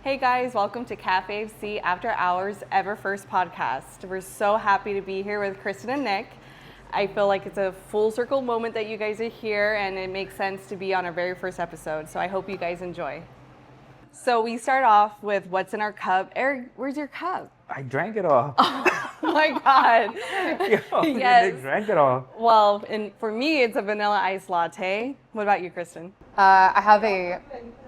Hey guys, welcome to Cafe FC After Hours Ever First podcast. We're so happy to be here with Kristen and Nick. I feel like it's a full circle moment that you guys are here, and it makes sense to be on our very first episode. So I hope you guys enjoy. So we start off with what's in our cup. Eric, where's your cup? I drank it all. Oh my God. Yo, Yes. Nick drank it all. Well, and for me, it's a vanilla iced latte. What about you, Kristen? I have a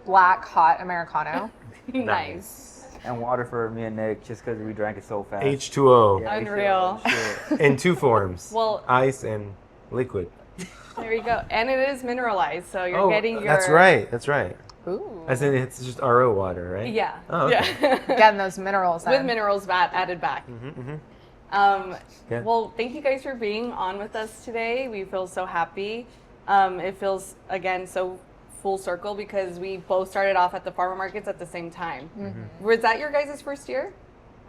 black hot Americano. Nice. And water for me and Nick, just because we drank it so fast. H2O Yeah, Unreal. H2O, in two forms. Well, ice and liquid. there you go. And it is mineralized, so you're getting your... That's right. Ooh. As in, it's just RO water, right? Yeah. Oh, okay. Yeah. Getting those minerals in. With minerals added back. Yeah. Well, thank you guys for being on with us today. We feel so happy. It feels, again, so full circle because we both started off at the farmer markets at the same time. Was that your guys' first year?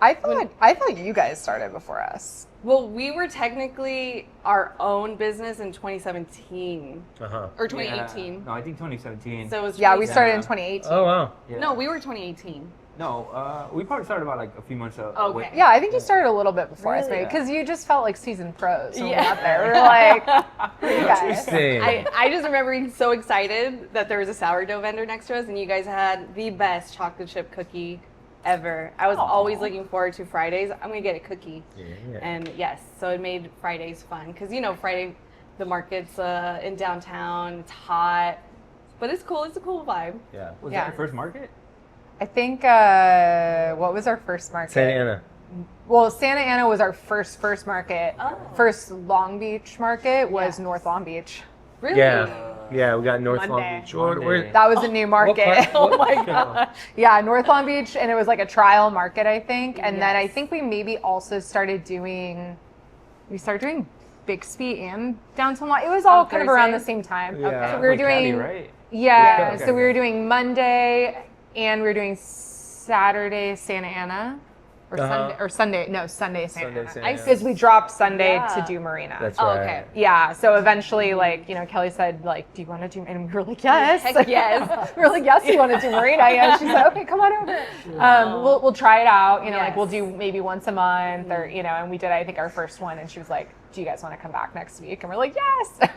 I thought you guys started before us. Well, we were technically our own business in 2017 Uh-huh. or 2018. Yeah. No, I think 2017. So it was Yeah, we 2017. started in 2018. Oh, wow. Yeah. No, we were 2018. No, we probably started about like a few months ago. Okay. Yeah, I think you started a little bit before us, Really? maybe, because you just felt like seasoned pros when we Yeah. got there. We were like, you guys. Interesting. I just remember being so excited that there was a sourdough vendor next to us, and you guys had the best chocolate chip cookie ever. I was always looking forward to Fridays. I'm gonna get a cookie. Yeah. And yes, so it made Fridays fun because Friday, the market's in downtown. It's hot, but it's cool. It's a cool vibe. Yeah. Was Yeah. that your first market? I think, what was our first market? Santa Ana. Well, Santa Ana was our first market. Oh. First Long Beach market was Yeah. North Long Beach. Really? Yeah, we got North Monday. Long Beach. Or That was a new market. Oh my God. Yeah, North Long Beach, and it was like a trial market, I think. And then I Yes. think we maybe also started doing Bixby and Downtown Law. It was all On kind of around the Thursday? same time. Yeah. So we were Like Cali, doing, right? yeah, Okay. so we were doing Monday, and we were doing Saturday Santa Ana. Sunday Santa Sunday, Ana. Santa Ana. Because we dropped Sunday Yeah. to do Marina. That's Oh, right. okay. Yeah, so eventually, Kelly said, do you want to do, and we were like, yes. Heck yes. We were like, yes, we want to do Marina. Yeah, she said, okay, come on over. We'll try it out. We'll Yes. do maybe once a month or, and we did, I think, our first one, and she was like, do you guys want to come back next week? And we're like, yes.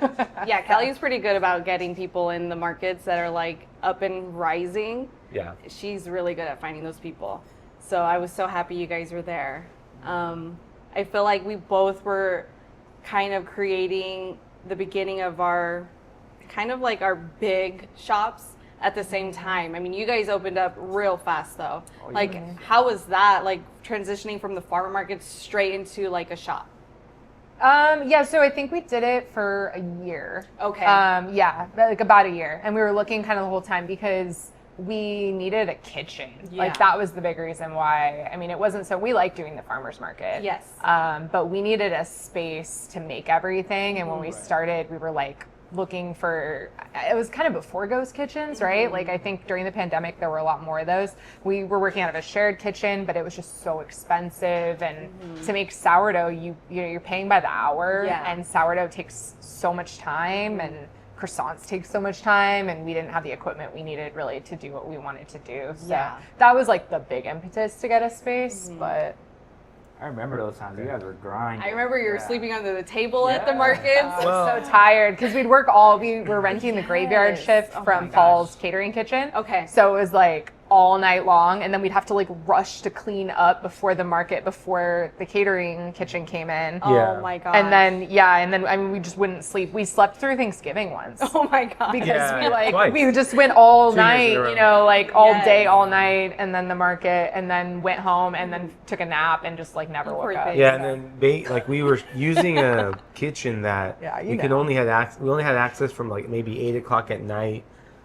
Yeah, Kelly's pretty good about getting people in the markets that are like up and rising. Yeah. She's really good at finding those people. So I was so happy you guys were there. I feel like we both were kind of creating the beginning of our kind of like our big shops at the same time. I mean, you guys opened up real fast though. How was that, like transitioning from the farmer market straight into like a shop? Yeah, so I think we did it for a year. Okay. Yeah, like about a year. And we were looking kind of the whole time because we needed a kitchen. Yeah. Like that was the big reason why. I mean, it wasn't so we like doing the farmers market. Yes. But we needed a space to make everything. And when we started, we were like looking for, it was kind of before ghost kitchens, right? Like I think during the pandemic, there were a lot more of those. We were working out of a shared kitchen, but it was just so expensive. And to make sourdough, you're paying by the hour, Yeah. and sourdough takes so much time, and croissants take so much time, and we didn't have the equipment we needed really to do what we wanted to do. So Yeah. that was like the big impetus to get a space, but I remember those times. You guys were grinding. I remember you were Yeah. sleeping under the table at the Yeah. markets. I was so tired because we were renting the graveyard Yes. shift Oh my from gosh. Paul's catering kitchen. Okay. So it was like all night long, and then we'd have to like rush to clean up before the catering kitchen came in. Yeah. Oh my God. And then I mean we just wouldn't sleep. We slept through Thanksgiving once. Oh my God. Because Yeah, twice. we just went all 2 years night, in a row. like all Yes. day, all night, and then the market, and then went home, and then took a nap, and just like never woke Poor up. thing. Yeah, and then we were using a kitchen that Yeah, we could only we only had access from like maybe 8 o'clock at night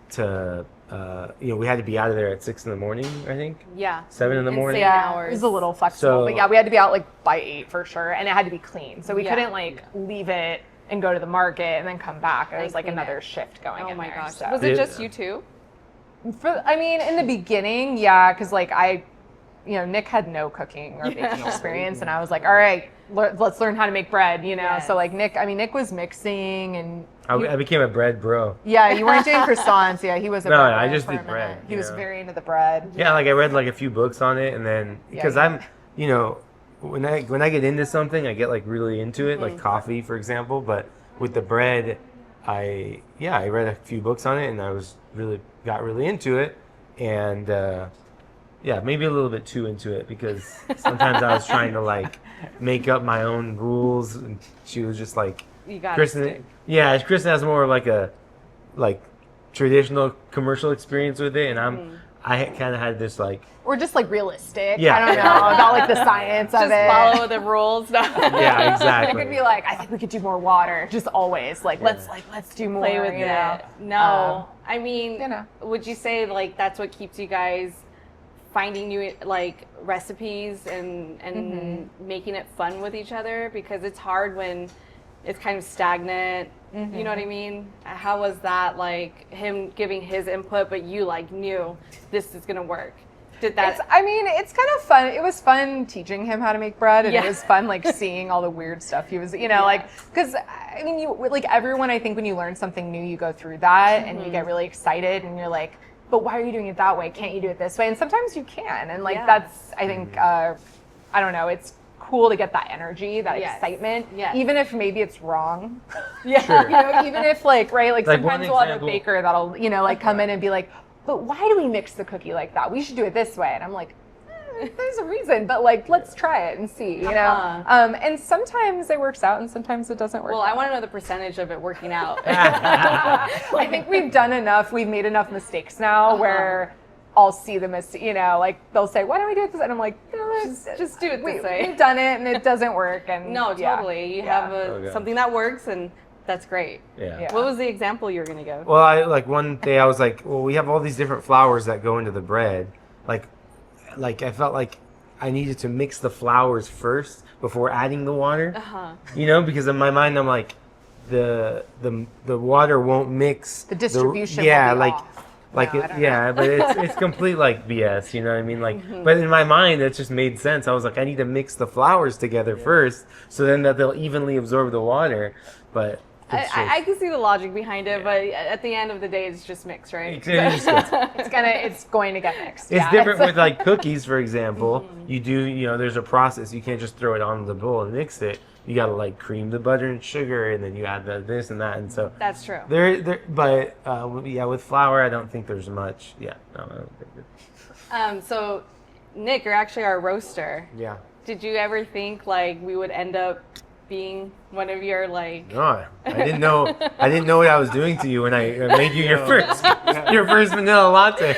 to we had to be out of there at 6 a.m, I think. Yeah. 7 a.m. Insane Yeah, hours. it was a little flexible, So- but yeah, we had to be out like by 8 for sure, and it had to be clean, so we Yeah. couldn't like leave it and go to the market and then come back. It was And like clean another it. shift going Oh in my there. gosh. So. Was it just you two? I mean, in the beginning, yeah, because like Nick had no cooking or baking experience, and I was like, all right, let's learn how to make bread, Yes. So like Nick was mixing, and I became a bread bro. yeah, you weren't doing croissants. Yeah, he was a No, bread I bro just for did a minute. bread, He was yeah. very into the bread. Yeah, like I read like a few books on it, and then because yeah. when I get into something, I get like really into it, like coffee, for example. But with the bread, I read a few books on it, and I got really into it, and maybe a little bit too into it because sometimes I was trying to like make up my own rules, and she was just like, You got Kristen, Kristen has more like a traditional commercial experience with it, and I kind of had this like. Or just like realistic. Yeah. I don't know about like the science of Just it. follow the rules. Yeah, exactly. It could be like, I think we could do more water. Just always let's do more. Play with you know? it. No, I mean, you know. would you say like that's what keeps you guys finding new like recipes and making it fun with each other? Because it's hard when it's kind of stagnant. You know what I mean? How was that, like him giving his input, but you like knew this is gonna work? Did that? It's kind of fun. It was fun teaching him how to make bread, and Yeah. it was fun like seeing all the weird stuff he was, like, because you like everyone. I think when you learn something new, you go through that and you get really excited, and you're like, but why are you doing it that way? Can't you do it this way? And sometimes you can, and like that's I think I don't know. It's cool to get that energy, that excitement, even if maybe it's wrong. Yeah. Sure. Even if like one sometimes we'll have a example- baker that'll like come in and be like, but why do we mix the cookie like that? We should do it this way. And I'm like, there's a reason, but like, let's try it and see, and sometimes it works out and sometimes it doesn't work Well, out. I want to know the percentage of it working out. I think we've done enough. We've made enough mistakes now where I'll see them as, like they'll say, why don't we do it this way? And I'm like, no, Just do it this way. We've done it and it doesn't work. And No, totally. You have Okay. something that works, and that's great. Yeah. What was the example you were gonna give? Well, I like one day I was like, well, we have all these different flours that go into the bread. Like I felt like I needed to mix the flours first before adding the water. Because in my mind I'm like, the water won't mix. The distribution. Yeah, will be like. off. Like No, I it, don't yeah, but it's complete like BS, you know what I mean? Like, but in my mind, it just made sense. I was like, I need to mix the flours together first, so then that they'll evenly absorb the water. But I can see the logic behind it, but at the end of the day, it's just mixed, right? It's going to get mixed. It's different with like cookies, for example. You do, there's a process. You can't just throw it on the bowl and mix it. You gotta like cream the butter and sugar, and then you add this and that, and so That's true. With flour, I don't think there's much. Yeah, no, I don't think it. So, Nick, you're actually our roaster. Yeah. Did you ever think like we would end up being one of your like? No, I didn't know. I didn't know what I was doing to you when I made you your first vanilla latte.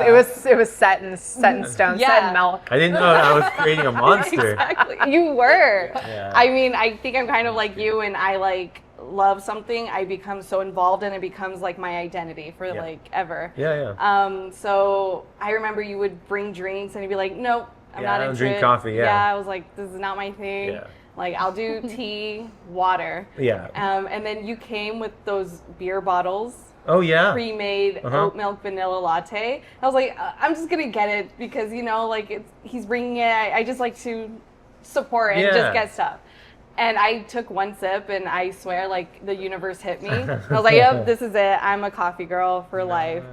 It was set in stone, set in milk. I didn't know I was creating a monster. Exactly. You were. Yeah. I mean, I think I'm kind of like you, and I like love something, I become so involved, and it becomes like my identity for like ever. Yeah. So I remember you would bring drinks, and you'd be like, nope, I'm not I don't into drink it. coffee. Yeah. I was like, this is not my thing. Yeah. Like, I'll do tea, water. Yeah. And then you came with those beer bottles. Oh yeah. Pre-made oat milk vanilla latte. I was like, I'm just gonna get it because like he's bringing it. I just like to support and just get stuff. And I took one sip, and I swear, like the universe hit me. I was like, yep, this is it. I'm a coffee girl for life.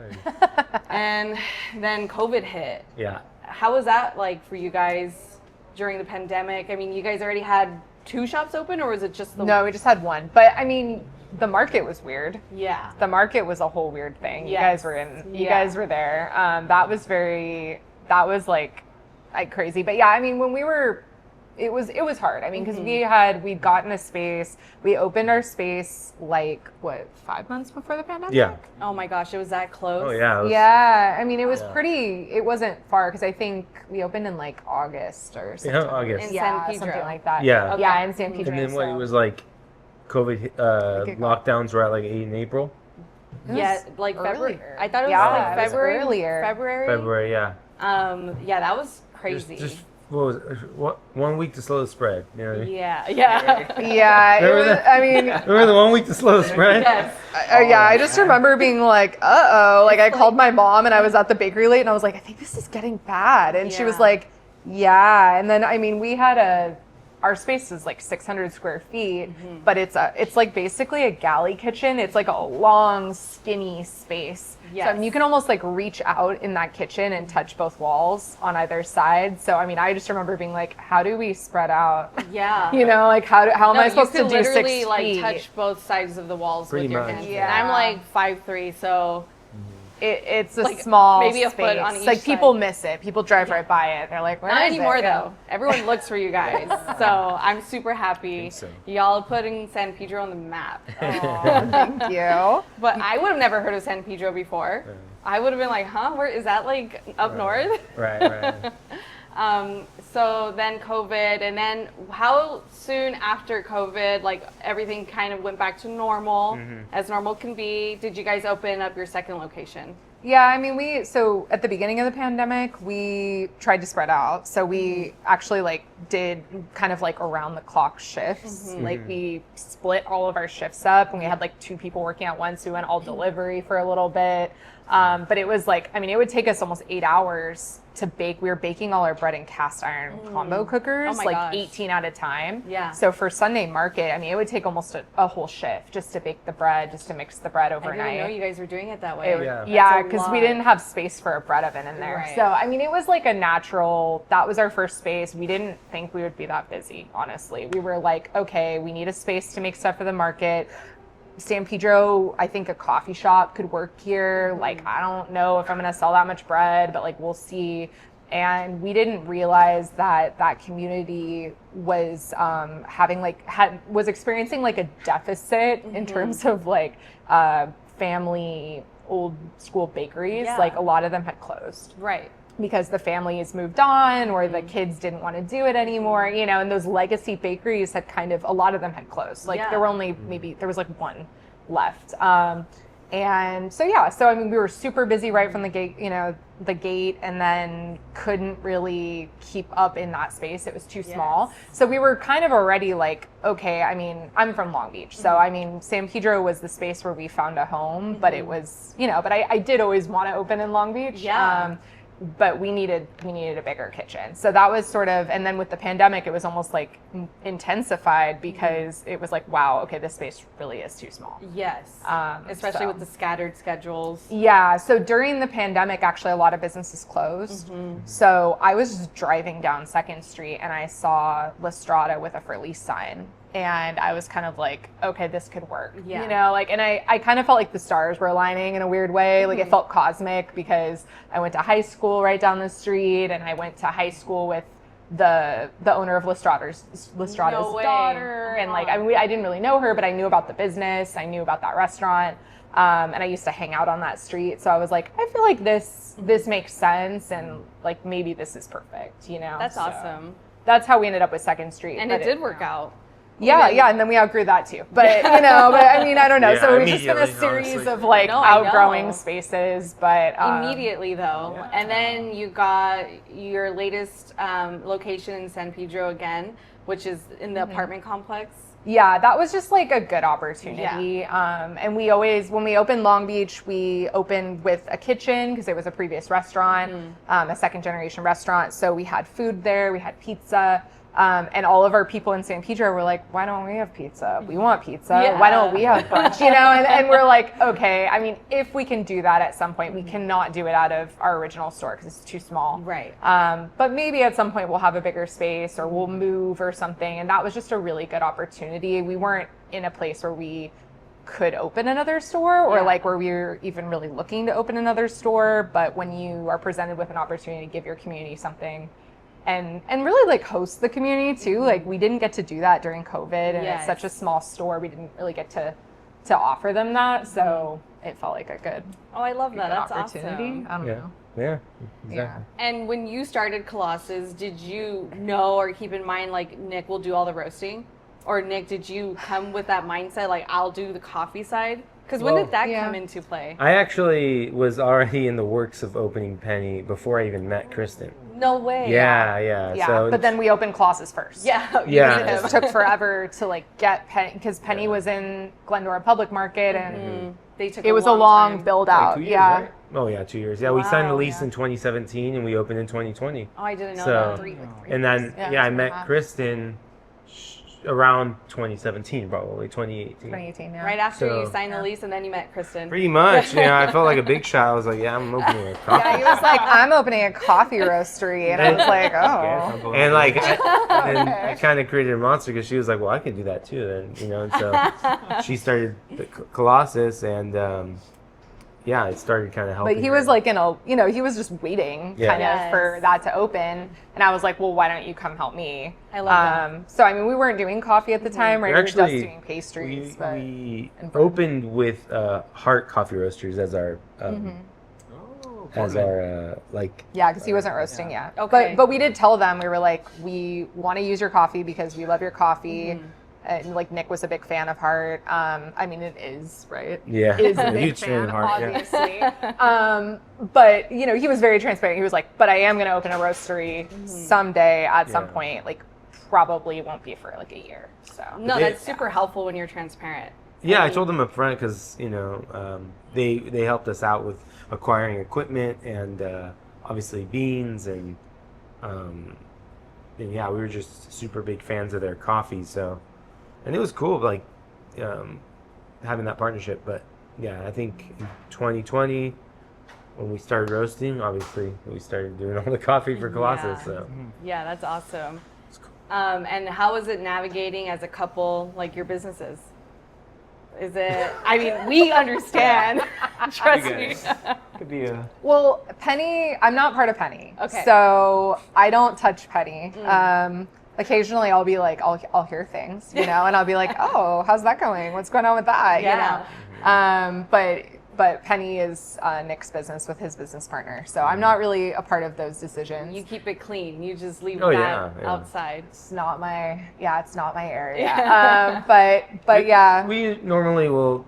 And then COVID hit. Yeah. How was that like for you guys during the pandemic? I mean, you guys already had 2 shops open, or was it just the No, we just had one. But I mean, the market was weird. Yeah. The market was a whole weird thing. You Yes. guys were in. You Yeah. guys were there. That was like crazy. But yeah, I mean, when we were, it was hard. I mean, because we'd gotten a space. We opened our space like 5 months before the pandemic. Yeah. Oh my gosh, it was that close. Oh yeah. Yeah, I mean, it was pretty. It wasn't far because I think we opened in like August or something. August. In Yeah, San Pedro. something like that. Yeah. Okay. Yeah, in San Pedro. And then what? so- It was like COVID lockdowans were at like 8 in April. Yeah, like February. earlier. I thought it was Yeah, like it was February. earlier. February. Yeah. Yeah, that was crazy. Just what was it? 1 week to slow the spread. You know what I mean? Yeah. Yeah, it Remember was, that? I mean, Remember the 1 week to slow the spread? Yes. I just remember being like, uh-oh. Like, I called my mom, and I was at the bakery late, and I was like, I think this is getting bad. And she was Yeah. like, Yeah, and then I mean we had our space is like 600 square feet, but it's like basically a galley kitchen. It's like a long, skinny space. Yes. So I mean, you can almost like reach out in that kitchen and touch both walls on either side. So I mean, I just remember being like, how do we spread out? Yeah. You know, like how am I supposed to you do could 6 literally like feet? touch both sides of the walls Pretty with your much. hands. Yeah. And I'm like 5'3", so It's a like, small maybe a space. foot on each like people side. miss it. People drive right by it. They're like, where not is anymore it? though. Everyone looks for you guys. So I'm super happy. so. Y'all are putting San Pedro on the map. Thank you. But I would have never heard of San Pedro before. I would have been like, huh, where is that, like up north? Right. So then COVID, and then how soon after COVID, like everything kind of went back to normal, as normal can be. Did you guys open up your second location? Yeah, I mean, so at the beginning of the pandemic, we tried to spread out. So we actually like did kind of like around the clock shifts. Like we split all of our shifts up, and we had like 2 people working at once. We went all delivery for a little bit. But it was like, I mean, it would take us almost 8 hours to bake. We were baking all our bread in cast iron combo cookers, Oh my like gosh. 18 at a time. Yeah. So for Sunday market, I mean, it would take almost a whole shift just to bake the bread, just to mix the bread I overnight. didn't know you guys were doing it that way. Yeah. Yeah, That's a because we lot. didn't have space for a bread oven in there. Right. So, I mean, it was like a natural, that was our first space. We didn't think we would be that busy, honestly. We were like, okay, we need a space to make stuff for the market. San Pedro, I think a coffee shop could work here. Like, I don't know if I'm going to sell that much bread, but like, we'll see. And we didn't realize that that community was was experiencing like a deficit in terms of like family old school bakeries. Yeah. Like a lot of them had closed Right. because the families moved on or the kids didn't want to do it anymore, you know, and those legacy bakeries had kind of, a lot of them had closed. Like Yeah. there were only there was like 1 left. And so, yeah, so I mean, we were super busy right from the gate, and then couldn't really keep up in that space. It was too small. So we were kind of already like, okay, I mean, I'm from Long Beach. So, I mean, San Pedro was the space where we found a home, but it was, but I did always want to open in Long Beach. Yeah. But we needed a bigger kitchen. So that was sort of, and then with the pandemic, it was almost like intensified because it was like, wow, okay, this space really is too small. Yes. Especially so- with the scattered schedules. Yeah, so during the pandemic, actually, a lot of businesses closed. So I was just driving down 2nd Street and I saw La Strada with a for lease sign. And I was kind of like, okay, this could work. Yeah. And I kind of felt like the stars were aligning in a weird way. Like it felt cosmic because I went to high school right down the street and I went to high school with the owner of La Strada's No way. daughter. And like, I didn't really know her, but I knew about the business. I knew about that restaurant. And I used to hang out on that street. So I was like, I feel like this makes sense. And like, maybe this is perfect, That's So awesome. That's how we ended up with 2nd Street. And but it did work out. Yeah, and then we outgrew that too. But, but I mean, I don't know. Yeah, so it's just been a immediately, series honestly. of like No, I outgrowing know. spaces, but Immediately though. And then you got your latest location in San Pedro again, which is in the apartment complex. yeah, that was just like a good opportunity. And we always, when we opened Long Beach, we opened with a kitchen because it was a previous restaurant, a 2nd generation restaurant. So we had food there, we had pizza. And all of our people in San Pedro were like, why don't we have pizza? We want pizza. Yeah. Why don't we have brunch? And we're like, okay, I mean, if we can do that at some point, we cannot do it out of our original store because it's too small. Right. But maybe at some point we'll have a bigger space or we'll move or something. And that was just a really good opportunity. We weren't in a place where we could open another store or like where we were even really looking to open another store. But when you are presented with an opportunity to give your community something and really like host the community too, like we didn't get to do that during COVID and it's such a small store. We didn't really get to offer them that. So it felt like a good, Oh, I love that. good That's opportunity. awesome. I don't Yeah. know. Yeah. Exactly. And when you started Colossus, did you know or keep in mind like Nick will do all the roasting? Or Nick, did you come with that mindset like I'll do the coffee side? Because when Well, did that yeah. come into play? I actually was already in the works of opening Penny before I even met Kristen. No way. Yeah. Yeah, So but then we opened Colossus first. Yeah. Yeah. It just took forever to like get Penny because Penny was in Glendora Public Market and They took it was a long time. build like out. 2 years, Yeah. right? Oh yeah, 2 years. Yeah, we signed the Wow. lease in 2017 and we opened in 2020. Oh, I didn't know So- that. Three. And then Yeah, yeah, I 2.5. met Kristen around 2017, probably 2018. 2018, yeah. Right after you So- signed the lease, and then you met Kristen. Pretty much, I felt like a big shot. I was like, yeah, I'm opening a coffee. Yeah, he was like, I'm opening a coffee roastery. And I was like, Guess oh. I'm going And to- like, I kind of created a monster because she was like, well, I can do that too. Then and so she started the Colossus, and yeah, it started kind of helping. But he was her. like he was just waiting Yeah. kind Yes. of for that to open. And I was like, well, why don't you come help me? I love that. So, I mean, we weren't doing coffee at the time, right? We were just Actually, doing pastries. we, but we and bread. opened with Heart Coffee Roasters as our Oh, as Portland. our like. Yeah, because he wasn't roasting yet. Okay. But we did tell them, we were like, we want to use your coffee because we love your coffee. And like Nick was a big fan of Heart. I mean, it is, right? Yeah, Is a a big huge fan fan, of Heart. Yeah. obviously. But he was very transparent. He was like, "But I am going to open a roastery someday at some Yeah. point. Like, probably won't be for like a year." So No, They- that's super helpful when you're transparent. Yeah, I mean- told them up front because they helped us out with acquiring equipment and obviously beans and yeah, we were just super big fans of their coffee. So, and it was cool, like having that partnership. But yeah, I think in 2020 when we started roasting, obviously we started doing all the coffee for Colossus. Yeah. So Yeah, that's awesome. it's cool. And how is it navigating as a couple, like your businesses? Is it? I mean, we understand. Trust You me. guys. Could be a well, Penny, I'm not part of Penny. Okay. So I don't touch Penny. Occasionally I'll be like, I'll hear things, and I'll be like, oh, how's that going? What's going on with that? Yeah. But Penny is Nick's business with his business partner. So I'm not really a part of those decisions. You keep it clean. You just leave Oh, that yeah, yeah. outside. It's not my area. Yeah. But yeah. We normally will,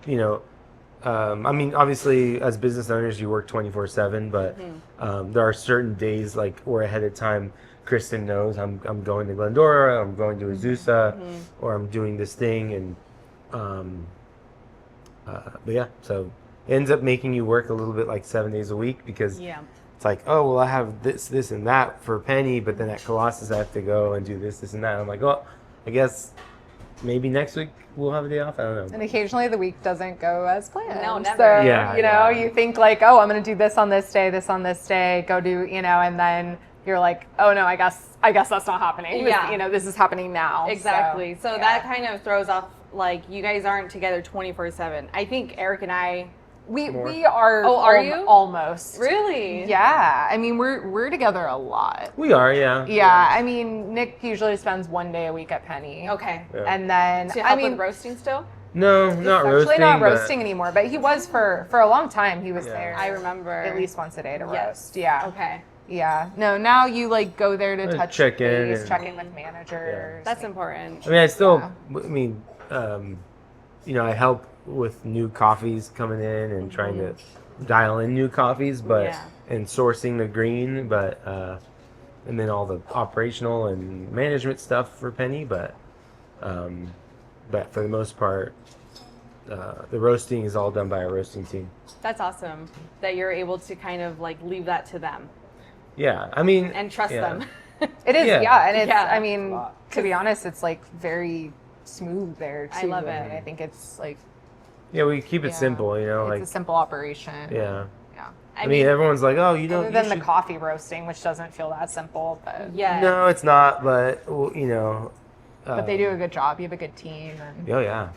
I mean, obviously, as business owners, you work 24/7, but there are certain days, like, where ahead of time, Kristen knows I'm going to Glendora, I'm going to Azusa, or I'm doing this thing, and but yeah, so it ends up making you work a little bit like 7 days a week because Yeah. it's like, oh, well, I have this, and that for Penny, but then at Colossus I have to go and do this, and that. I'm like, well, I guess maybe next week we'll have a day off. I don't know. And occasionally the week doesn't go as planned. No, never. So, Yeah, yeah. yeah. You think like, oh, I'm going to do this on this day, go do, and then you're like, oh no, I guess that's not happening. Yeah. This is happening now. Exactly. So yeah. that kind of throws off, like, you guys aren't together 24/7. I think Eric and I. we More. are. Oh, are you? Almost. Really? Yeah. I mean, we're together a lot. We are, yeah. Yeah. I mean, Nick usually spends one day a week at Penny. Okay. Yeah. And then To help I mean, with roasting still? No, not He's actually roasting. not but- roasting anymore, but he was for a long time. He was Yeah. there. I remember. At least once a day to Yes. roast. Yeah. Okay. Yeah. No, now you like go there to touch check in base, and- check in with managers. That's important. I mean, I still, Yeah. I mean, I help with new coffees coming in and trying to dial in new coffees, but Yeah. and sourcing the green, but and then all the operational and management stuff for Penny, but for the most part, the roasting is all done by our roasting team. That's awesome that you're able to kind of like leave that to them Yeah, I mean, and trust yeah. them. It is, Yeah. yeah, and it's. Yeah. I mean, to be honest, it's like very smooth there too. I love it. And I think it's like Yeah, we keep it yeah, simple, It's like a simple operation. yeah. Yeah. I mean, everyone's like, oh, you know, Other you than the should- coffee roasting, which doesn't feel that simple, but yeah. No, it's not, but well, but they do a good job. You have a good team, and Oh yeah,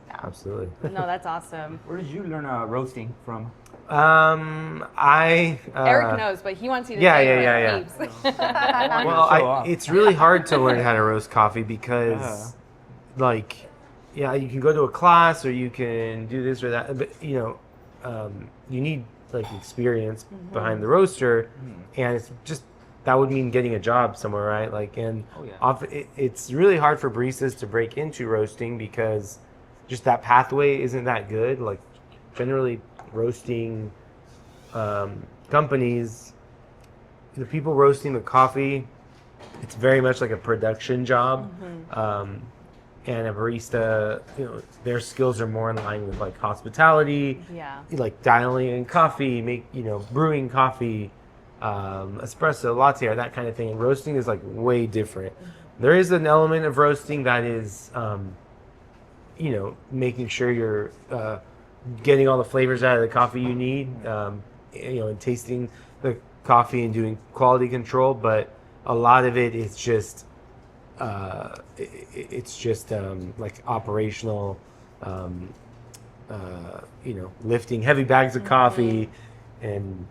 Yeah. absolutely. No, that's awesome. Where did you learn roasting from? I Eric knows, but he wants you to yeah, say yeah, it. yeah, Peeps. Well, Show off. it's really hard to learn how to roast coffee because, like, yeah, you can go to a class or you can do this or that, but you need like experience behind the roaster, and it's just that would mean getting a job somewhere, right? Like, and Oh, yeah. it's really hard for baristas to break into roasting because just that pathway isn't that good. Like, generally, roasting companies, the people roasting the coffee, it's very much like a production job. and a barista, their skills are more in line with like hospitality, Yeah. like dialing in coffee, brewing coffee, espresso, latte, or that kind of thing. And roasting is like way different. There is an element of roasting that is, making sure you're getting all the flavors out of the coffee you need, and tasting the coffee and doing quality control. But a lot of it is just, like operational, lifting heavy bags of coffee and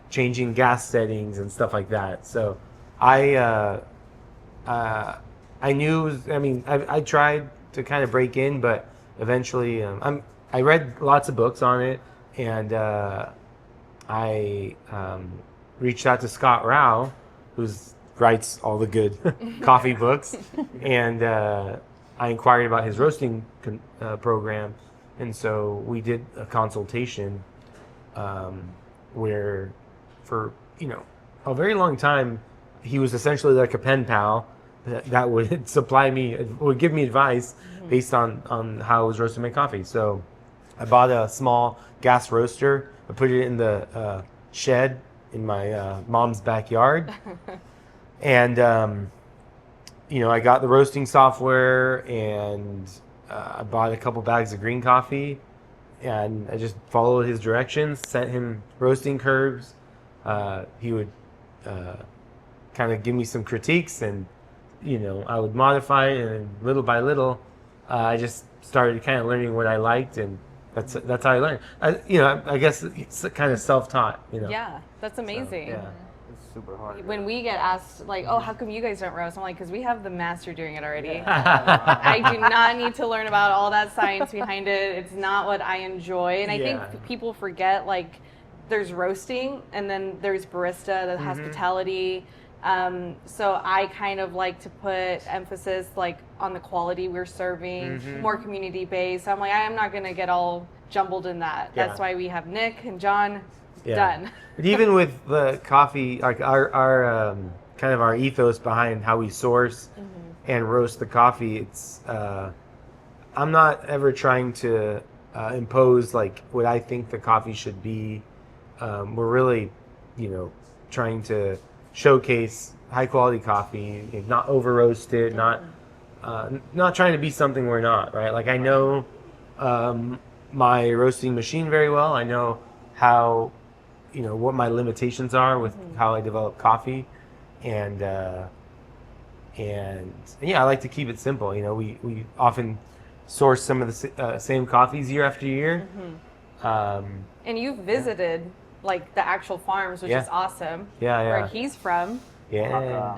changing gas settings and stuff like that. So I knew, I tried to kind of break in, but eventually I read lots of books on it, and I reached out to Scott Rao, who writes all the good coffee books, and I inquired about his roasting program, and so we did a consultation where for a very long time he was essentially like a pen pal that would give me advice based on how I was roasting my coffee. So I bought a small gas roaster. I put it in the shed in my mom's backyard. And, I got the roasting software, and I bought a couple bags of green coffee, and I just followed his directions, sent him roasting curves. He would kind of give me some critiques, and I would modify it, and little by little, I just started kind of learning what I liked, and that's how I learned. I guess it's kind of self-taught. Yeah, that's amazing. So, yeah. It's super hard. When we get asked, like, oh, how come you guys don't roast? I'm like, because we have the master doing it already. I do not need to learn about all that science behind it. It's not what I enjoy. And I think people forget, like, there's roasting, and then there's barista, the hospitality. So I kind of like to put emphasis like on the quality we're serving, more community based. I'm like, I am not going to get all jumbled in that. Yeah. That's why we have Nick and John. Yeah. Done. But even with the coffee, like our kind of our ethos behind how we source and roast the coffee, it's I'm not ever trying to impose like what I think the coffee should be. We're really, trying to showcase high quality coffee, not over roast it, not trying to be something we're not, right? Like I know my roasting machine very well. I know how, what my limitations are with how I develop coffee, and I like to keep it simple. We often source some of the same coffees year after year. And you've visited like the actual farms, which is awesome. Yeah. Where he's from. Yeah.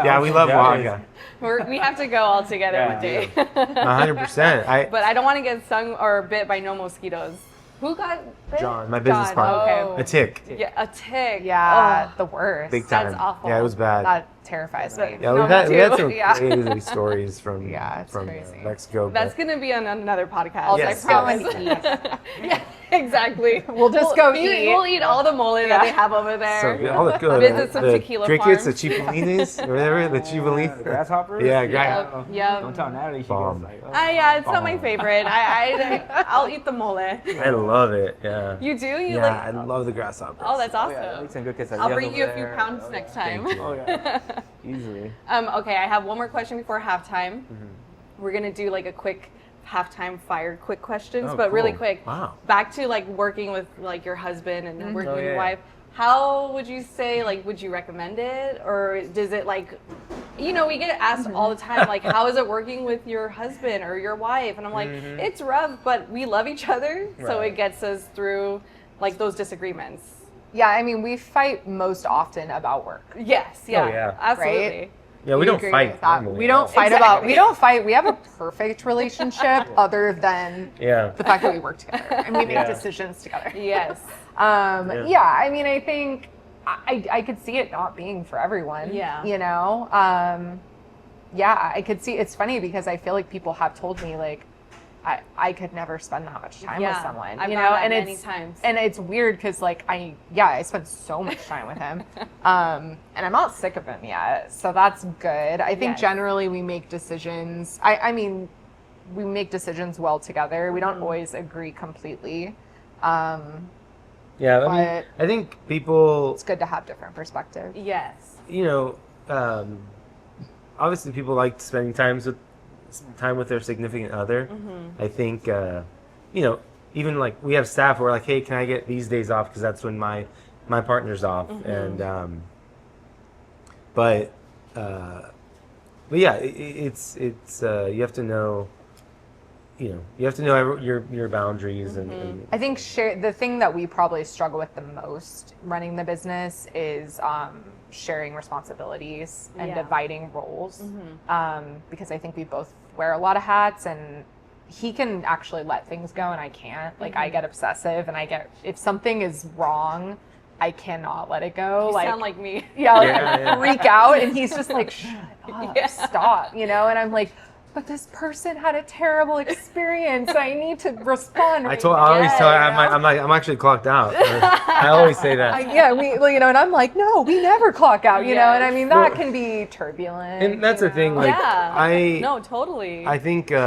Yeah, we love Oaxaca. We have to go all together one day. 100%. But I don't want to get stung or bit by no mosquitoes. Who got bit? John, my business John. partner. Okay. A tick. Yeah, a tick. Yeah, Oh, the worst. Big time. That's awful. Yeah, it was bad. That terrifies me. Yeah, No, we had me some too. Yeah. crazy stories from Yeah, it's from crazy. Mexico. That's but- going to be on another podcast. I'll Yes, just go yes. and eat. Yeah, exactly. We'll just go eat. We'll eat all the mole that they have over there. So good. All the good. Visit some the tequila crickets, farms. the chipolines, or whatever, the The chipolines. grasshoppers? Yeah, Yep. Don't tell Natalie. She Bomb. goes like, oh. Yeah, it's not my favorite. I'll eat the mole. I love it. Yeah. You do? You Yeah, like? I love the grasshoppers. Oh, that's Oh, awesome. yeah, like some good quesadillas I'll bring over you a few there. pounds Oh, next yeah. time. Thank you. Oh yeah, easily. Okay, I have one more question before halftime. We're gonna do like a quick halftime fire quick questions, Oh, but really cool. quick. Wow. Back to like working with like your husband and working Oh, with your yeah. wife. How would you say, like, would you recommend it? Or does it like, we get asked all the time, like, how is it working with your husband or your wife? And I'm like, it's rough, but we love each other. So Right. it gets us through like those disagreements. Yeah, I mean, we fight most often about work. Yes, yeah, yeah. absolutely. Yeah, we You don't agree fight. with that? normally We at don't all. fight Exactly. we don't fight. We have a perfect relationship other than Yeah. the fact that we work together and we make Yeah. decisions together. Yes. Yeah, I mean, I think I could see it not being for everyone. Yeah. Yeah, I could see. It's funny because I feel like people have told me like, I could never spend that much time with someone, I've you done know, that and many it's times. and it's weird because like I spend so much time with him, and I'm not sick of him yet, so that's good. I think Yes. generally we make decisions. I mean, we make decisions well together. We don't always agree completely. Yeah, I mean, But- I think people, It's good to have different perspectives. Yes. you know, obviously people like spending time with their significant other. I think, you know, even like we have staff who are like, hey, can I get these days off because that's when my partner's off, and but yeah, it's you have to know. You know, you have to know your boundaries and I think the thing that we probably struggle with the most running the business is sharing responsibilities and Yeah. dividing roles, because I think we both wear a lot of hats, and he can actually let things go and I can't. Like I get obsessive, and if something is wrong, I cannot let it go. You sound like me. yeah, Yeah. freak out, and he's just like, shut up, Yeah. stop, you know, and I'm like, but this person had a terrible experience. I need to respond. I always tell her, you know? I'm actually clocked out. I always say that. Yeah, you know, and I'm like, no, we never clock out, you know, and I mean, that Well, can be turbulent. And that's you the thing, know? like, Yeah. No, totally. I think, you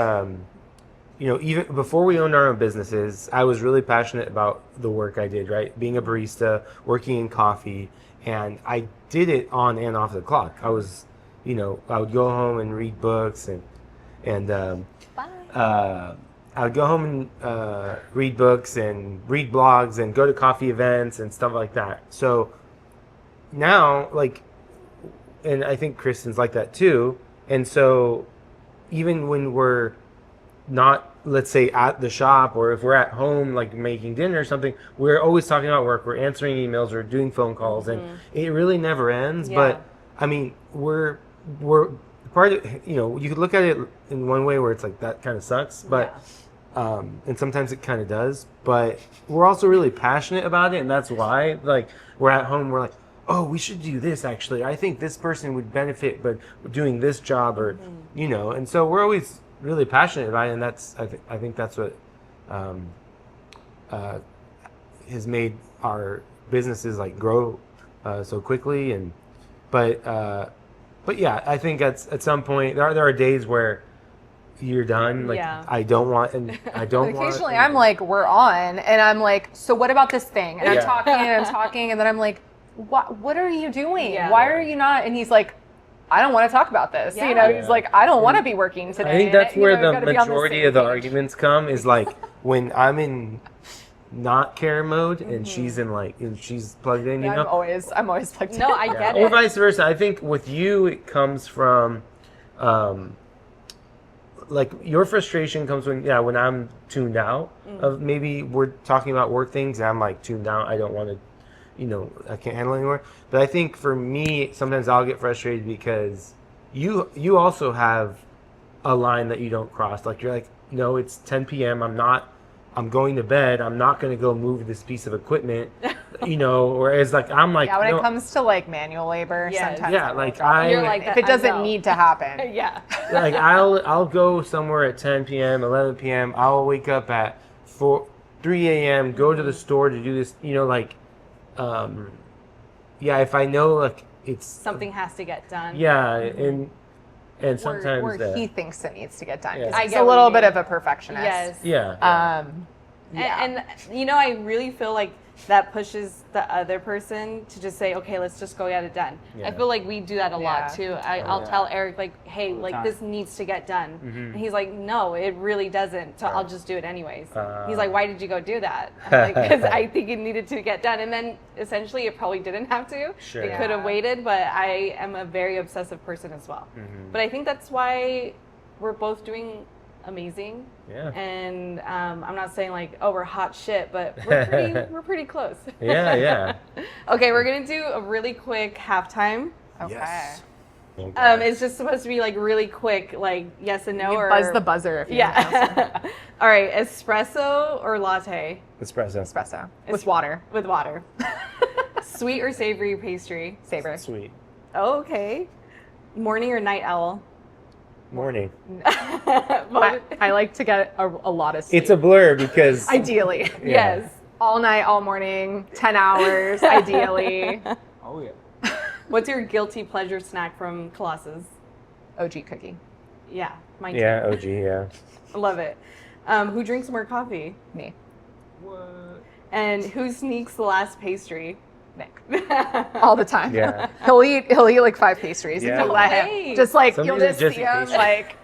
know, even before we owned our own businesses, I was really passionate about the work I did, right? Being a barista, working in coffee, and I did it on and off the clock. I was, you know, I would go home and read books and I would go home and read books and read blogs and go to coffee events and stuff like that. So now, like, and I think Kristen's like that too. And so even when we're not, let's say, at the shop, or if we're at home, like making dinner or something, we're always talking about work. We're answering emails or doing phone calls, and it really never ends. Yeah. But I mean, we're part of, you know, you could look at it in one way where it's like that kind of sucks, but and sometimes it kind of does. But we're also really passionate about it, and that's why, like, we're at home, we're like, oh, we should do this actually. I think this person would benefit, but doing this job, or you know, and so we're always really passionate about it, and that's I think that's what has made our businesses like grow so quickly. And but yeah, I think at some point there are days where you're done. Like I don't want, and I don't want. Occasionally, I'm like, we're on, and I'm like, so what about this thing? And I'm talking, and then I'm like, what are you doing? Yeah. Why are you not? And he's like, I don't want to talk about this. Yeah. You know, he's like, I don't want to be working today. I think that's And, where you know, the gotta be on majority same of the page. arguments come, is like when I'm in not care mode and she's in and she's plugged in, you Yeah, know. I'm always plugged in. No, I get Or it. vice versa. I think with you it comes from like your frustration comes when I'm tuned out of, maybe we're talking about work things and I'm like tuned out. I don't want to, you know, I can't handle it anymore. But I think for me, sometimes I'll get frustrated because you also have a line that you don't cross. Like you're like, no, it's 10 p.m. I'm going to bed. I'm not going to go move this piece of equipment, you know. Whereas like I'm like, Yeah, when no, it comes to like manual labor, Yes. sometimes Yeah, I like will drop it. You're like if that, it doesn't I know. need to happen. Yeah. like I'll go somewhere at 10 p.m., 11 p.m. I'll wake up at 3 a.m., go to the store to do this, you know, like, yeah, if I know like it's Something has to get done. yeah, and sometimes Or he thinks it needs to get done. Yeah. 'Cause I he's get a what little you bit mean. of a perfectionist. Yes. yeah. Yeah. And you know, I really feel like that pushes the other person to just say, okay, let's just go get it done. Yeah. I feel like we do that a lot Yeah. too. I'll tell Eric like, hey, like this needs to get done. And he's like, no, it really doesn't. So I'll just do it anyways. He's like, why did you go do that? I'm like, because I think it needed to get done. And then essentially it probably didn't have to. Sure. It could have Yeah. waited, but I am a very obsessive person as well. But I think that's why we're both doing amazing. Yeah. And I'm not saying like, oh, we're hot shit, but we're pretty close. Yeah. Okay, we're gonna do a really quick halftime. Okay. Yes. It's just supposed to be like really quick, like yes and no, You or buzz the buzzer if you want to answer. yeah. All right, espresso or latte Espresso. Espresso with water. with water. Sweet or savory pastry? Savory. Sweet. Oh, okay. Morning or night owl? Morning. I like to get a lot of sleep. It's a blur because Ideally. Yes. All night, all morning, 10 hours, ideally. Oh yeah. What's your guilty pleasure snack from Colossus? OG cookie. Yeah, mine too. yeah, OG, yeah. I love it. Who drinks more coffee? Me. What? And who sneaks the last pastry? Nick. All the time. Yeah. He'll eat like 5 pastries Yeah. if you let Okay. him. Just like Somebody you'll that just just see eat him pastries. like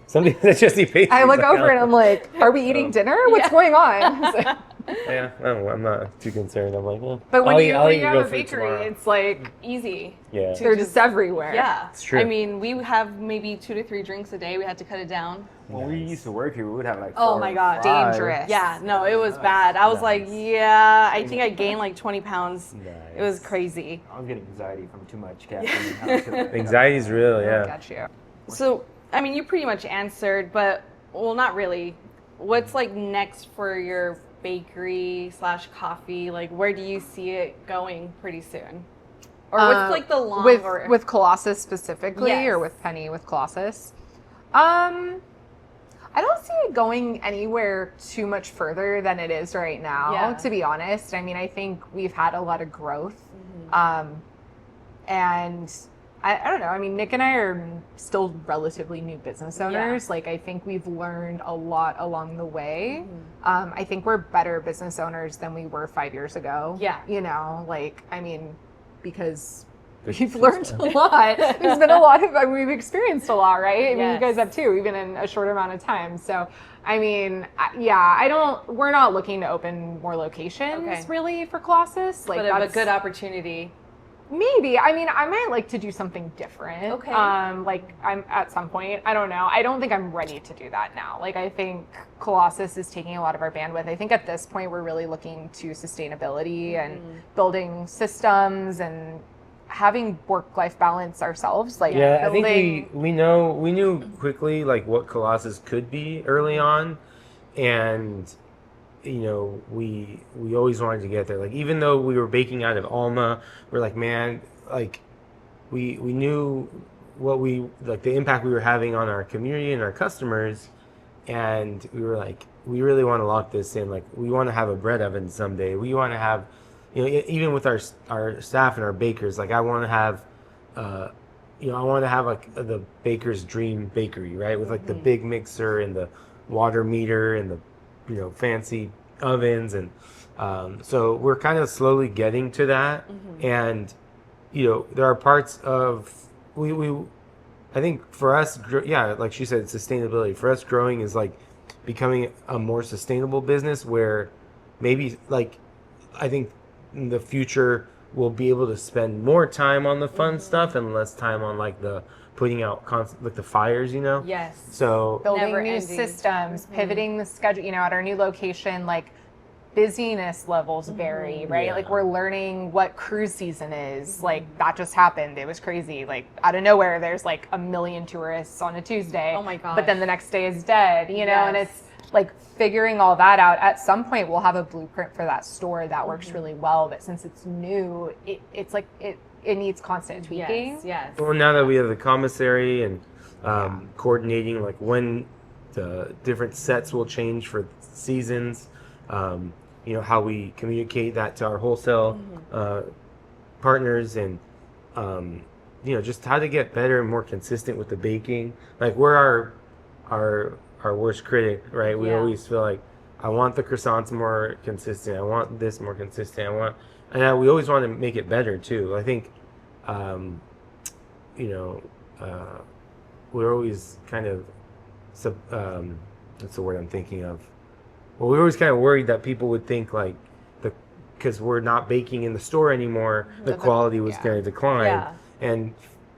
Somebody that just eat pastries. I look like, over and I'm like, are we eating dinner? What's Yeah. going on? So- yeah, I don't know, I'm not too concerned. I'm like, well, but when I'll you eat have real a food bakery, tomorrow. it's like Easy. Yeah. they're just everywhere. Yeah. It's true. I mean, we have maybe 2 to 3 drinks a day. We had to cut it down. When we used to work here, we would have like Oh 4 my or God. 5. Dangerous. Yeah, no, it was bad. I was like, Nice. yeah, I think I gained like 20 pounds. It was Nice. crazy. I was getting anxiety from too much caffeine. Anxiety's real, yeah. Got you. So, I mean, you pretty much answered, but, well, not really. What's like next for your bakery / coffee? Like, where do you see it going pretty soon? Or what's like the long with Colossus specifically, Yes. or with Penny with Colossus? I don't see it going anywhere too much further than it is right now, Yeah. to be honest. I mean, I think we've had a lot of growth. And I don't know. I mean, Nick and I are still relatively new business owners. Like, I think we've learned a lot along the way. I think we're better business owners than we were 5 years ago. Yeah. You know, like, I mean, because we've learned a lot. There's been a lot of, I mean, we've experienced a lot, right? I mean, you guys Yes. have too, even in a short amount of time. So, I mean, we're not looking to open more locations Okay. really for Colossus. Like, but a that's good opportunity. maybe. I mean, I might like to do something different. Okay. Like, I'm at some point, I don't know. I don't think I'm ready to do that now. Like, I think Colossus is taking a lot of our bandwidth. I think at this point, we're really looking to sustainability and building systems and having work-life balance ourselves. Like, Yeah, building, I think we knew quickly like what Colossus could be early on, and you know we always wanted to get there. Like even though we were baking out of Alma, we're like, man, like we knew what we like the impact we were having on our community and our customers, and we were like, we really want to lock this in. Like we want to have a bread oven someday. We want to have, you know, even with our staff and our bakers, like I want to have, you know, I want to have like the baker's dream bakery, right? With like the big mixer and the water meter and the, you know, fancy ovens. And so we're kind of slowly getting to that. And, you know, there are parts of, I think for us, yeah, like she said, sustainability. For us, growing is like becoming a more sustainable business where maybe like, I think in the future we'll be able to spend more time on the fun stuff and less time on like the putting out like the fires, you know? Yes. So building Never new ending. systems, pivoting the schedule, you know, at our new location, like busyness levels vary, right? Yeah. Like we're learning what cruise season is. Like that just happened. It was crazy. Like out of nowhere, there's like 1 million tourists on a Tuesday. Oh my gosh. But then the next day is dead, you know, and Yes. it's like figuring all that out. At some point, we'll have a blueprint for that store that works really well. But since it's new, it's like it needs constant tweaking. Yes. well, now that we have the commissary and coordinating like when the different sets will change for seasons, you know, how we communicate that to our wholesale partners, and you know, just how to get better and more consistent with the baking. Like we're our worst critic, right? We Yeah. always feel like I want the croissants more consistent. I want this more consistent. We always want to make it better too. I think, you know, we're always kind of, that's the word I'm thinking of. Well, we were always kind of worried that people would think like because we're not baking in the store anymore, the quality was going to decline. Yeah. And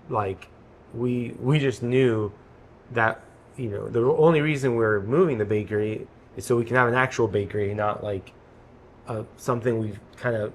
like we just knew that, you know, the only reason we're moving the bakery is so we can have an actual bakery, not like something we've kind of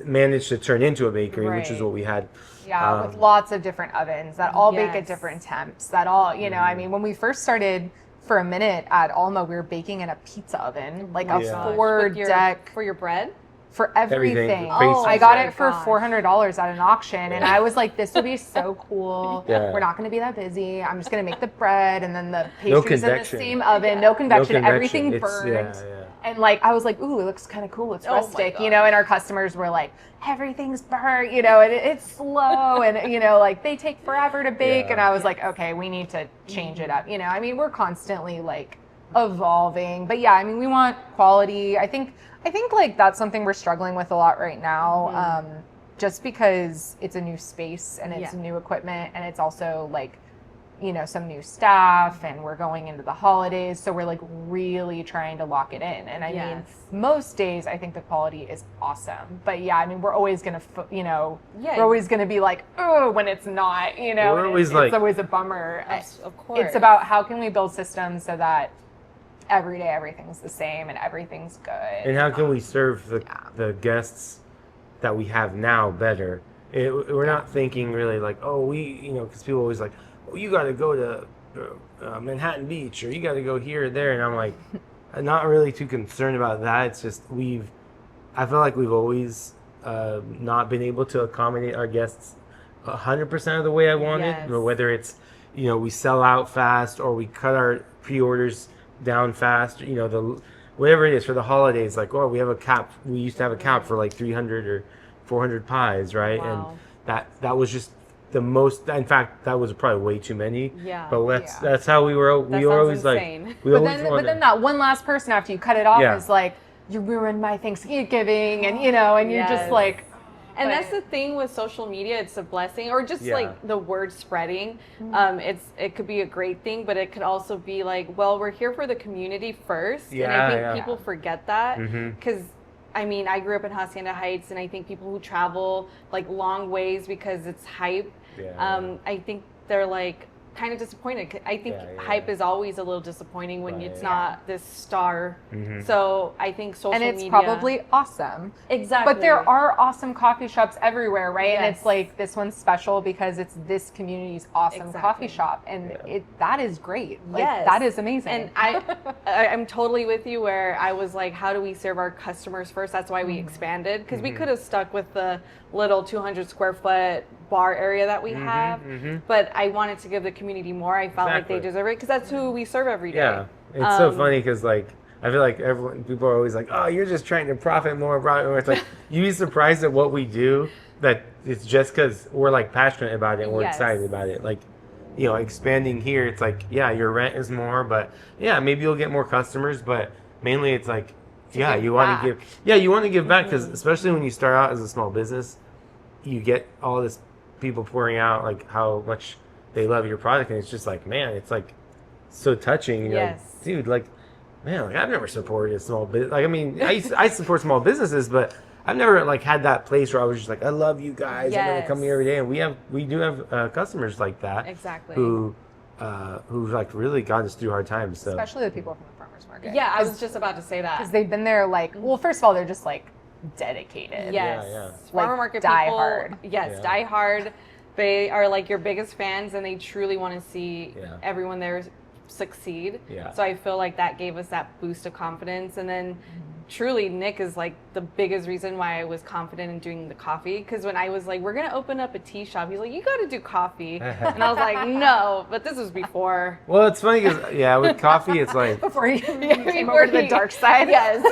managed to turn into a bakery, which is Right. what we had. Yeah, with lots of different ovens that all bake at Yes. different temps. That all, you know, I mean, when we first started for a minute at Alma, we were baking in a pizza oven, like a Yeah. four With deck. for your bread. for everything. Everything. Oh, I got my it for gosh. $400 at an auction, and I was like, "This will be so cool. Yeah. We're not going to be that busy. I'm just going to make the bread, and then the No pastries in the convection. same oven. No convection. Everything It's- burned." yeah. And like I was like, "Ooh, it looks kind of cool. It's Oh my rustic, you know." And our customers were like, "Everything's burnt, you know, and it's slow, and you know, like they take forever to bake." Yeah. And I was like, "Okay, we need to change it up." You know, I mean, we're constantly like evolving, but yeah, I mean, we want quality. I think like that's something we're struggling with a lot right now, just because it's a new space and it's Yeah. new equipment, and it's also like, you know, some new staff, and we're going into the holidays, so we're like really trying to lock it in. And I mean, Yes. most days I think the quality is awesome, but yeah, I mean, we're always gonna, you know, Yeah. we're always gonna be like, oh, when it's not, you know, We're and always it's like- always a bummer. Of course. It's about how can we build systems so that every day everything's the same and everything's good. And how can we serve the guests that we have now better? We're not thinking really like, oh, you know, because people always like, oh, you got to go to Manhattan Beach, or you got to go here or there. And I'm like, I'm not really too concerned about that. It's just I feel like we've always not been able to accommodate our guests 100% of the way I wanted. Yes. You know, whether it's, you know, we sell out fast or we cut our pre-orders down fast, you know, whatever it is for the holidays, like, oh, we have a cap. We used to have a cap for like 300 or 400 pies, right? Wow. And that was just the most. In fact, that was probably way too many. Yeah. But Yeah. that's how we were. That We were sounds always insane. like. We but always then, wanted- but then that one last person after you cut it off Yeah. is like, you ruined my Thanksgiving, and you know, and you're Yes. just like, And but- that's the thing with social media, it's a blessing, or just Yeah. like the word spreading. Mm-hmm. It could be a great thing, but it could also be like, well, we're here for the community first. And I Yeah, think yeah. people forget that Mhm. because I mean, I grew up in Hacienda Heights, and I think people who travel like long ways because it's hype, Yeah. I think they're like kind of disappointed. I think Yeah. hype is always a little disappointing when Right. it's not this star. Mhm. So I think social and it's media, probably awesome. exactly. But there are awesome coffee shops everywhere, right? And Yes. it's like, this one's special because it's this community's awesome Exactly. coffee shop, and that is great. Like, Yes. that is amazing. And I'm totally with you where I was like, how do we serve our customers first? That's why we expanded, because we could have stuck with the little 200 square foot bar area that we have. But I wanted to give the community more. I felt like they Exactly. deserve it because that's who we serve every day. Yeah, it's so funny because like I feel like people are always like, oh, you're just trying to profit more. It's like you'd be surprised at what we do. That it's just because we're like passionate about it and we're Yes. excited about it. Like, you know, expanding here, it's like, yeah, your rent is more, but yeah, maybe you'll get more customers, but mainly it's like, yeah, give you want back. to give, you want to give back because especially when you start out as a small business, you get all this people pouring out like how much they love your product, and it's just like, man, it's like so touching. And you're Yes. like, dude, like, man, like I've never supported a small business. Like, I mean, I support small businesses, but I've never like had that place where I was just like, I love you guys. I'm gonna come here every day, and we do have customers like that. Exactly. Who like really got us through hard times. So especially the people from the farmers market. Yeah, I was just about to say that. because they've been there like, well, first of all, they're just like dedicated. Yes. Yeah. Farmer Like, market die people, hard. Yes, Yeah. die hard. They are like your biggest fans, and they truly want to see Yeah. everyone there succeed. Yeah. So I feel like that gave us that boost of confidence. And then truly, Nick is like the biggest reason why I was confident in doing the coffee. Because when I was like, we're going to open up a tea shop, he's like, you got to do coffee. And I was like, no, but this was before. well, it's funny because with coffee, it's like Before you came before over to the he- dark side. Yes.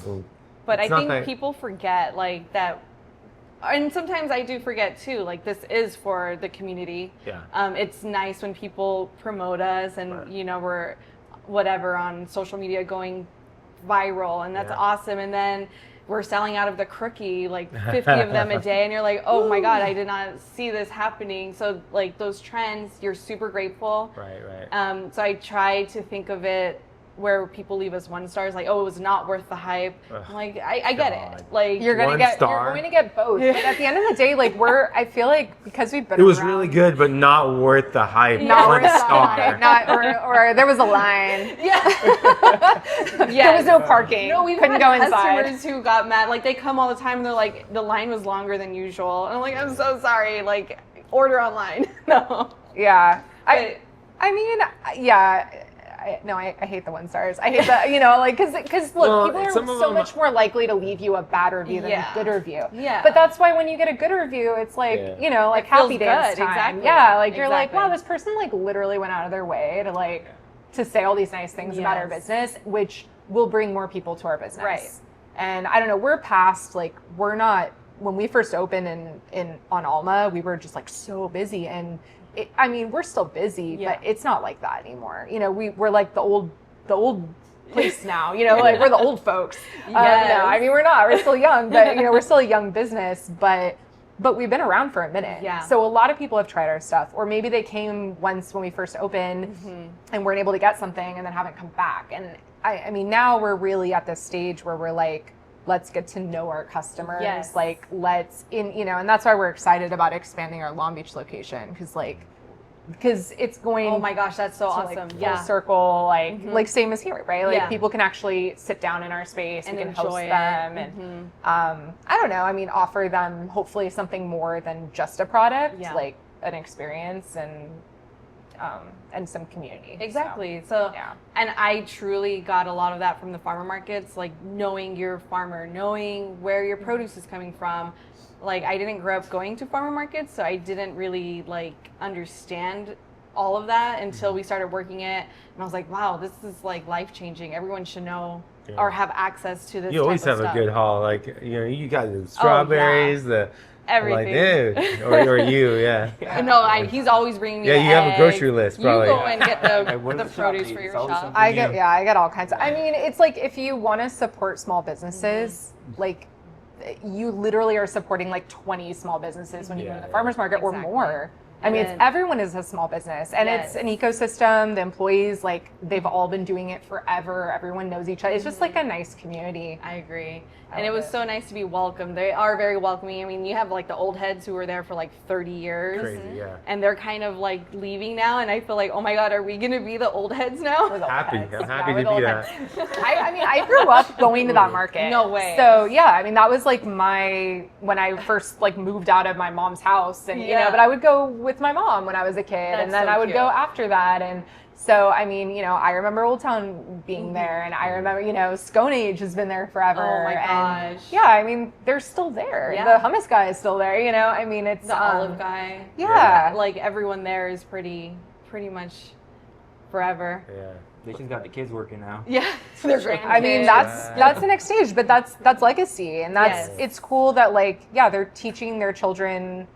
so But I it's not think that- people forget like that, and sometimes I do forget too. Like this is for the community. Yeah. It's nice when people promote us, and Right. you know we're whatever on social media going viral, and that's Yeah. awesome. And then we're selling out of the Crookie, like 50 of them a day, and you're like, oh my god, I did not see this happening. So like those trends, you're super grateful. right. So I try to think of it where people leave us 1 star, is like, oh, it was not worth the hype. Ugh, I'm like, I get God. it. Like You're gonna 1 get star? you're going to get both. But at the end of the day, like I feel like because we've been It was around, really good, but not worth the hype. not One worth the star. hype, not or there was a line. yeah. There was no parking. No, we've couldn't had go inside. customers who got mad. Like they come all the time and they're like, the line was longer than usual. And I'm like, I'm so sorry. Like order online. No. Yeah. But- I mean, yeah. I hate the 1 stars. I hate that, like, because look, Well, people are some of so them- much more likely to leave you a bad review than a good review. Yeah. But that's why when you get a good review, it's like, like It happy feels dance good, time. exactly. Yeah, like you're like, Exactly. wow, this person like literally went out of their way to like to say all these nice things about our business, which will bring more people to our business. Right. And I don't know, we're past like we're not. When we first opened in on Alma, we were just like so busy, and I mean we're still busy, but it's not like that anymore. We're like the old place now. Like we're the old folks. No, I mean we're not. We're still young, but we're still a young business, but we've been around for a minute. Yeah. So a lot of people have tried our stuff, or maybe they came once when we first opened and weren't able to get something, and then haven't come back. And I mean now we're really at this stage where we're like, let's get to know our customers. Yes. Like and that's why we're excited about expanding our Long Beach location because it's going. Oh my gosh, that's so awesome. Like, full circle, like same as here, right? Like Yeah. people can actually sit down in our space And we can enjoy host it. them, and I don't know. I mean, offer them hopefully something more than just a product, like an experience and some community. Exactly. So, yeah. And I truly got a lot of that from the farmer markets, like knowing your farmer, knowing where your produce is coming from. Like I didn't grow up going to farmer markets, so I didn't really like understand all of that until we started working it. And I was like, wow, this is like life changing. Everyone should know or have access to this. You always type of have stuff. a good haul. Like, you got the strawberries, the Everything. like, dude, or you, yeah. No, he's always bringing me. Yeah, the you have a grocery eggs. list, probably. You go and get the What the does the shop produce need? for your It's always shop. something I new. get all kinds of. I mean, it's like if you want to support small businesses, like you literally are supporting like 20 small businesses when you go to the farmers market or more. I mean, everyone is a small business, and it's an ecosystem. The employees, like, they've all been doing it forever. Everyone knows each other. It's just like a nice community. I agree. And it was so nice to be welcomed. They are very welcoming. I mean, you have like the old heads who were there for like 30 years. Crazy, yeah. And they're kind of like leaving now. And I feel like, oh my God, are we going to be the old heads now? We're the old Happy. heads. I'm happy we're to the be old that. heads. I mean, I grew up going to that market. No way. So yeah, I mean, that was like when I first like moved out of my mom's house, and but I would go with my mom when I was a kid, and then so I would cute. go after that, and so I mean, I remember Old Town being there, and I remember, Scone Age has been there forever. Oh my and gosh. yeah, I mean, they're still there. Yeah. The hummus guy is still there. I mean, it's The olive guy. Yeah. Like everyone there is pretty much forever. Yeah. They just got the kids working now. Yeah. Their grandkids. I mean, that's the next stage, but that's legacy, and it's cool that they're teaching their children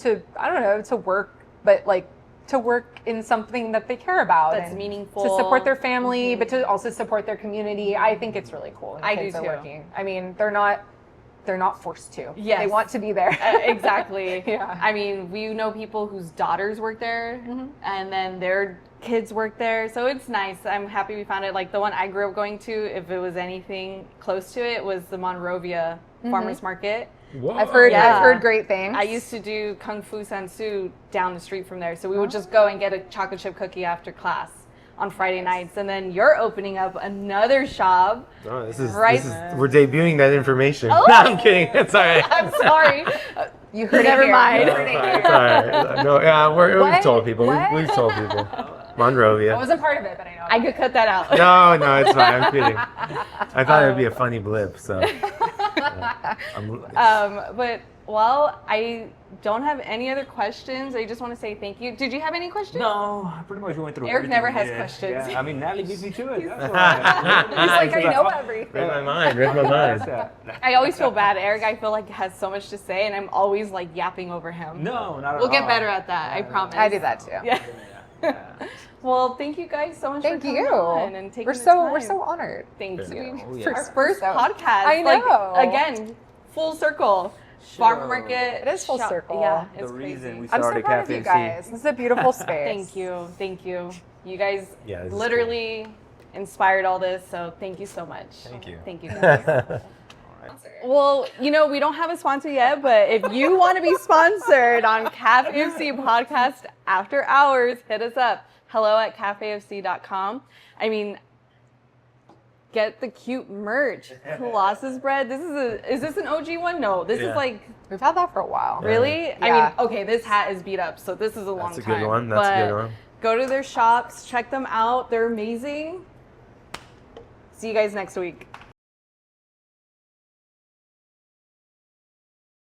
to, I don't know, to work, but like to work in something that they care about That's and meaningful. to support their family, but to also support their community. I think it's really cool when the I kids do are too. working. I mean, they're not forced to. Yes. They want to be there. Exactly. Yeah. I mean, we know people whose daughters work there, and then their kids work there. So it's nice. I'm happy we found it. Like the one I grew up going to, if it was anything close to it, was the Monrovia Farmers Market. Whoa. I've heard Yeah. great things. I used to do Kung Fu Sansu down the street from there. So we would just go and get a chocolate chip cookie after class on Friday nights. And then you're opening up another shop. Oh, Right. we're debuting that information. Oh. No, I'm kidding. It's all right. I'm sorry. You heard Never it here. mind. You No, heard it's it all here. right. It's all right. No, yeah, What? we've told people. What? We've told people. Monrovia. I wasn't part of it, but I know. I could cut that out. No, it's fine. I'm kidding. I thought it would be a funny blip. So. But well, I don't have any other questions. I just want to say thank you. Did you have any questions? No, I pretty much went through Eric everything never we has did. questions. Yeah, I mean, Natalie beat me to it. That's why. He's like, I know everything. Read my mind. Read my mind. I always feel bad. Eric, I feel like has so much to say, and I'm always like yapping over him. No, not at all. We'll get better at that. I promise. I do that too. Yeah. Yeah. Well, thank you guys so much Thank for coming you. on and taking We're the so time. honored. Thank Yeah. you. Oh, yeah. For our first podcast. I know. Like, again, full circle. Farmer market. It is full shop. circle. Yeah, The it's reason crazy. we I'm so started proud of Cafe you FC. guys. This is a beautiful space. Thank you. Thank you. You guys Yeah, this is literally inspired all this, so thank you so much. Thank you. Thank you. Guys. Well, we don't have a sponsor yet, but if you want to be sponsored on Cafe FC Podcast After Hours, hit us up. hello@cafefc.com. I mean, get the cute merch. Colossus bread. Is this an OG one? No, this is like, We've had that for a while. really? Yeah. I mean, okay, this hat is beat up, so this is a long That's a time. good one. That's a good one. Go to their shops, check them out. They're amazing. See you guys next week.